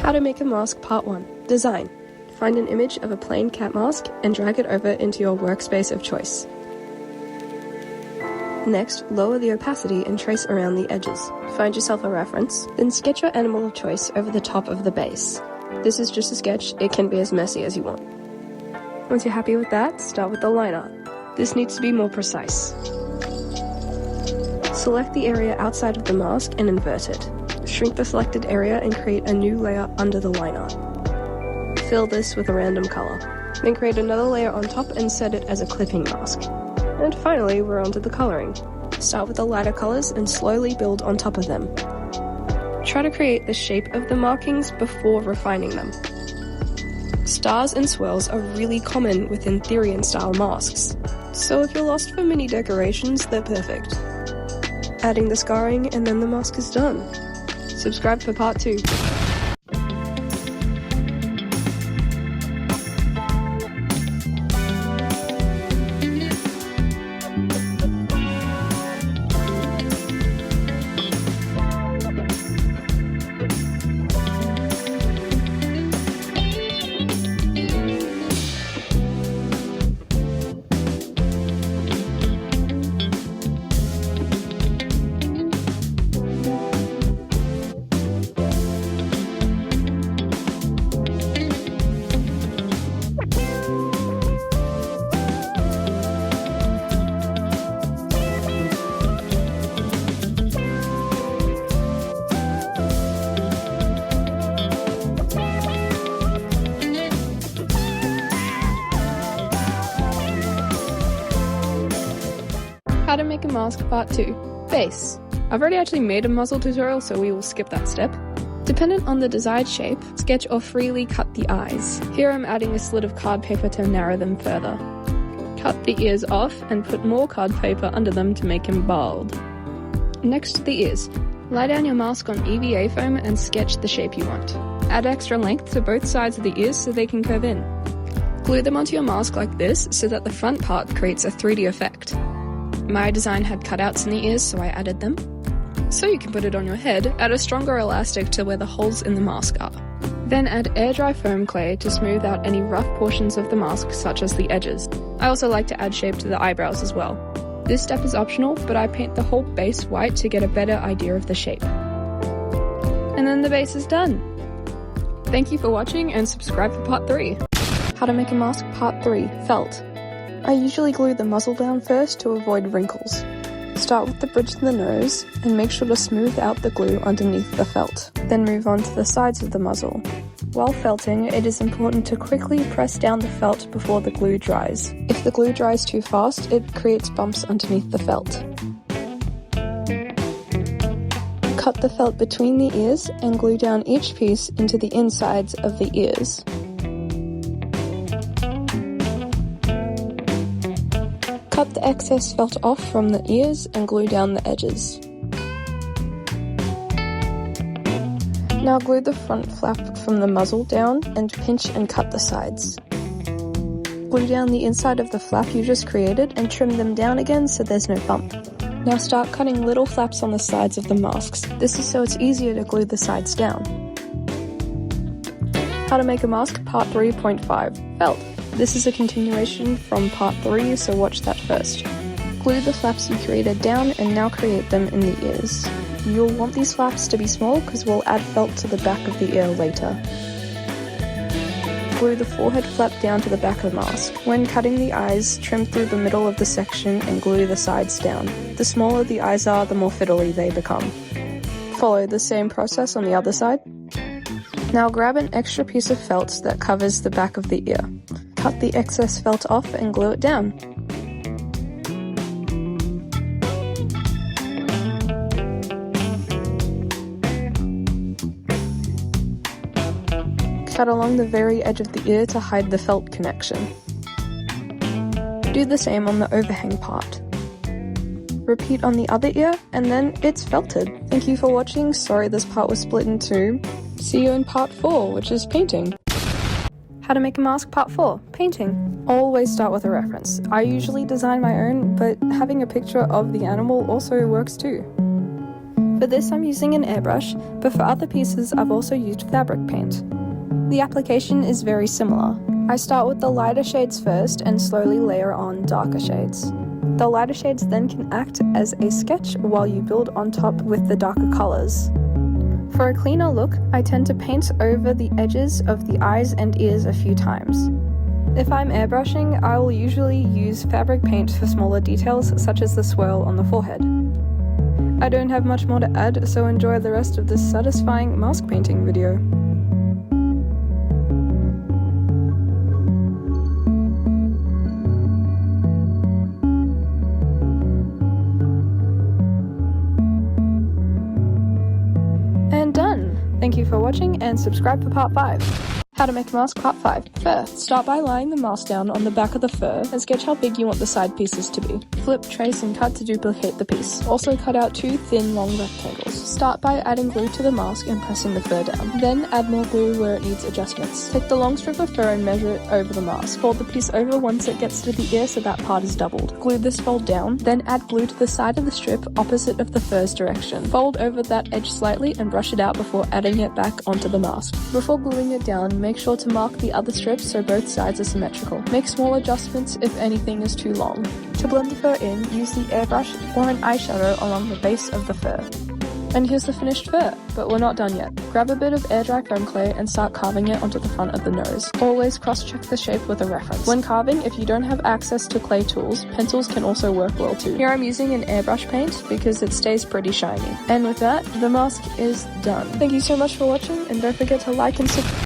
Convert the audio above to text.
How to make a mask part 1. Design. Find an image of a plain cat mask and drag it over into your workspace of choice. Next, lower the opacity and trace around the edges. Find yourself a reference, then sketch your animal of choice over the top of the base. This is just a sketch, it can be as messy as you want. Once you're happy with that, start with the line art. This needs to be more precise. Select the area outside of the mask and invert it. Shrink the selected area and create a new layer under the line art. Fill this with a random color. Then create another layer on top and set it as a clipping mask. And finally, we're onto the coloring. Start with the lighter colors and slowly build on top of them. Try to create the shape of the markings before refining them. Stars and swirls are really common within Therian style masks, so if you're lost for mini decorations, they're perfect. Adding the scarring and then the mask is done. Subscribe for part 2. How to make a mask part 2. Base. I've already actually made a muzzle tutorial, so we will skip that step. Dependent on the desired shape, sketch or freely cut the eyes. Here I'm adding a slit of card paper to narrow them further. Cut the ears off and put more card paper under them to make him bald. Next to the ears. Lie down your mask on EVA foam and sketch the shape you want. Add extra length to both sides of the ears so they can curve in. Glue them onto your mask like this so that the front part creates a 3D effect. My design had cutouts in the ears, so I added them. So you can put it on your head, add a stronger elastic to where the holes in the mask are. Then add air dry foam clay to smooth out any rough portions of the mask, such as the edges. I also like to add shape to the eyebrows as well. This step is optional, but I paint the whole base white to get a better idea of the shape. And then the base is done! Thank you for watching and subscribe for part 3. How to make a mask part 3. Felt. I usually glue the muzzle down first to avoid wrinkles. Start with the bridge of the nose and make sure to smooth out the glue underneath the felt. Then move on to the sides of the muzzle. While felting, it is important to quickly press down the felt before the glue dries. If the glue dries too fast, it creates bumps underneath the felt. Cut the felt between the ears and glue down each piece into the insides of the ears. Cut the excess felt off from the ears and glue down the edges. Now glue the front flap from the muzzle down and pinch and cut the sides. Glue down the inside of the flap you just created and trim them down again so there's no bump. Now start cutting little flaps on the sides of the masks. This is so it's easier to glue the sides down. How to make a mask part 3.5. Felt. This is a continuation from part 3, so watch that first. Glue the flaps you created down and now create them in the ears. You'll want these flaps to be small because we'll add felt to the back of the ear later. Glue the forehead flap down to the back of the mask. When cutting the eyes, trim through the middle of the section and glue the sides down. The smaller the eyes are, the more fiddly they become. Follow the same process on the other side. Now grab an extra piece of felt that covers the back of the ear. Cut the excess felt off and glue it down. Cut along the very edge of the ear to hide the felt connection. Do the same on the overhang part. Repeat on the other ear, and then it's felted. Thank you for watching. Sorry this part was split in two. See you in part 4, which is painting. How to make a mask part 4. Painting. Always start with a reference. I usually design my own, but having a picture of the animal also works too. For this I'm using an airbrush, but for other pieces I've also used fabric paint. The application is very similar. I start with the lighter shades first and slowly layer on darker shades. The lighter shades then can act as a sketch while you build on top with the darker colours. For a cleaner look, I tend to paint over the edges of the eyes and ears a few times. If I'm airbrushing, I will usually use fabric paint for smaller details such as the swirl on the forehead. I don't have much more to add, so enjoy the rest of this satisfying mask painting video. And done! Thank you for watching and subscribe for part 5. How to make a mask part 5. First, start by laying the mask down on the back of the fur and sketch how big you want the side pieces to be. Flip, trace and cut to duplicate the piece. Also cut out 2 thin long rectangles. Start by adding glue to the mask and pressing the fur down. Then add more glue where it needs adjustments. Take the long strip of fur and measure it over the mask. Fold the piece over once it gets to the ear so that part is doubled. Glue this fold down, then add glue to the side of the strip opposite of the fur's direction. Fold over that edge slightly and brush it out before adding it back onto the mask. Before gluing it down, make sure to mark the other strips so both sides are symmetrical. Make small adjustments if anything is too long. To blend the fur in, use the airbrush or an eyeshadow along the base of the fur. And here's the finished fur, but we're not done yet. Grab a bit of air dry foam clay and start carving it onto the front of the nose. Always cross-check the shape with a reference. When carving, if you don't have access to clay tools, pencils can also work well too. Here I'm using an airbrush paint because it stays pretty shiny. And with that, the mask is done. Thank you so much for watching, and don't forget to like and subscribe.